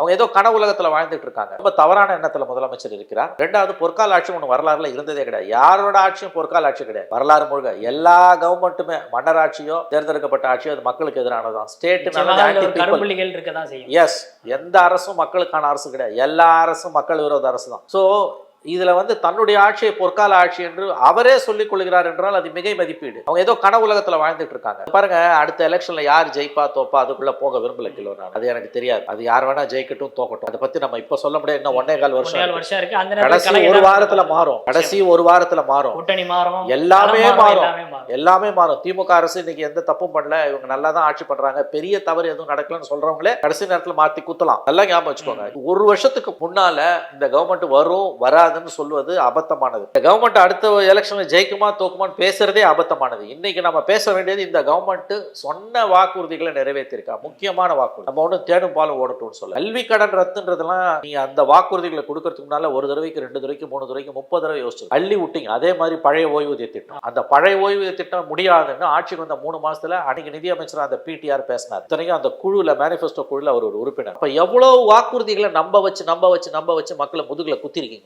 அவங்க ஏதோ கனவு உலகத்துல வாழ்ந்துட்டு இருக்காங்க. ரொம்ப தவறான எண்ணத்துல முதலமைச்சர் இருக்கிறார். ரெண்டாவது, பொற்கால ஆட்சி ஒன்று வரலாறுல இருந்ததே கிடையாது. யாரோட ஆட்சியும் பொற்கால ஆட்சி கிடையாது. வரலாறு முழுக்க எல்லா கவர்மெண்ட்டுமே மன்னர் ஆட்சியோ தேர்ந்தெடுக்கப்பட்ட ஆட்சியோ அது மக்களுக்கு எதிரானதான். கரும்புள்ளிகள் இருக்கதான் செய்யும். எஸ், எந்த அரசும் மக்களுக்கான அரசு கிடையாது. எல்லா அரசும் மக்கள் விரோத அரசு தான். ஸோ இதுல தன்னுடைய ஆட்சியை பொற்கால ஆட்சி என்று அவரே சொல்லிக் கொள்கிறார் என்றால் அது மிகை மதிப்பீடு. அவங்க ஏதோ கனவு உலகத்துல வாழ்ந்துட்டு இருக்காங்க. பாருங்க, அடுத்த எலெக்ஷன்ல யார் ஜெயிப்பா தோப்பா அதுக்குள்ள போக விரும்பல கிலோ. அது எனக்கு தெரியாது. அது யார் வேணா ஜெயிக்கட்டும் தோக்கட்டும், அதை பத்தி நம்ம இப்ப சொல்ல முடியாது. இன்னும் 1.25 வருஷம் இருக்கு. கடைசி ஒரு வாரத்துல மாறும். கடைசி ஒரு வாரத்துல மாறும். கூட்டணி மாறும், எல்லாமே மாறும். எல்லாமே மாறும். திமுக அரசு இன்னைக்கு எந்த தப்பும் பண்ணல, இவங்க நல்லா தான் ஆட்சி பண்றாங்க, பெரிய தவறு எதுவும் நடக்கலன்னு சொல்றவங்களே கடைசி நேரத்துல மாத்தி குத்தலாம். நல்லா ஞாபகம் வச்சுக்கோங்க. ஒரு வருஷத்துக்கு முன்னால இந்த கவர்மெண்ட் வரும் வராது சொல்வது அபத்தமானது. இந்த கவர்மெண்ட் அடுத்த எலெக்ஷன்ல ஜெயிக்குமா தோக்குமான்னு பேசுறதே அபத்தமானது. இன்னைக்கு நம்ம பேச வேண்டியது இந்த கவர்மெண்ட் சொன்ன வாக்குறுதிகளை நிறைவேற்றிருக்கா. முக்கியமான வாக்குறுதி. நம்ம ஒன்றும் தேடும் பாலும் ஓடட்டும்னு சொல்ல. கல்வி கடன் ரத்துன்றதெல்லாம் நீங்க அந்த வாக்குறுதிகளை கொடுக்கறதுக்கு முன்னால ஒரு தடவைக்கு 2 தடவைக்கு 3 தடவைக்கு 30 தடவை யோசிச்சு அள்ளி விட்டீங்க. அதே மாதிரி பழைய ஓய்வூதிய திட்டம், அந்த பழைய ஓய்வூதிய திட்டம் முடியாதுன்னு ஆட்சிக்கு வந்த 3 மாசத்துல அன்னைக்கு நிதியமைச்சர் அந்த பிடிஆர் பேசினார். இத்தனைக்கும் அந்த குழுல மேனிஃபெஸ்டோ குழுல அவர் ஒரு உறுப்பினர். அப்ப எவ்வளவு வாக்குறுதிகளை நம்ப வச்சு மக்களை முதுகுல குத்திருக்கீங்க.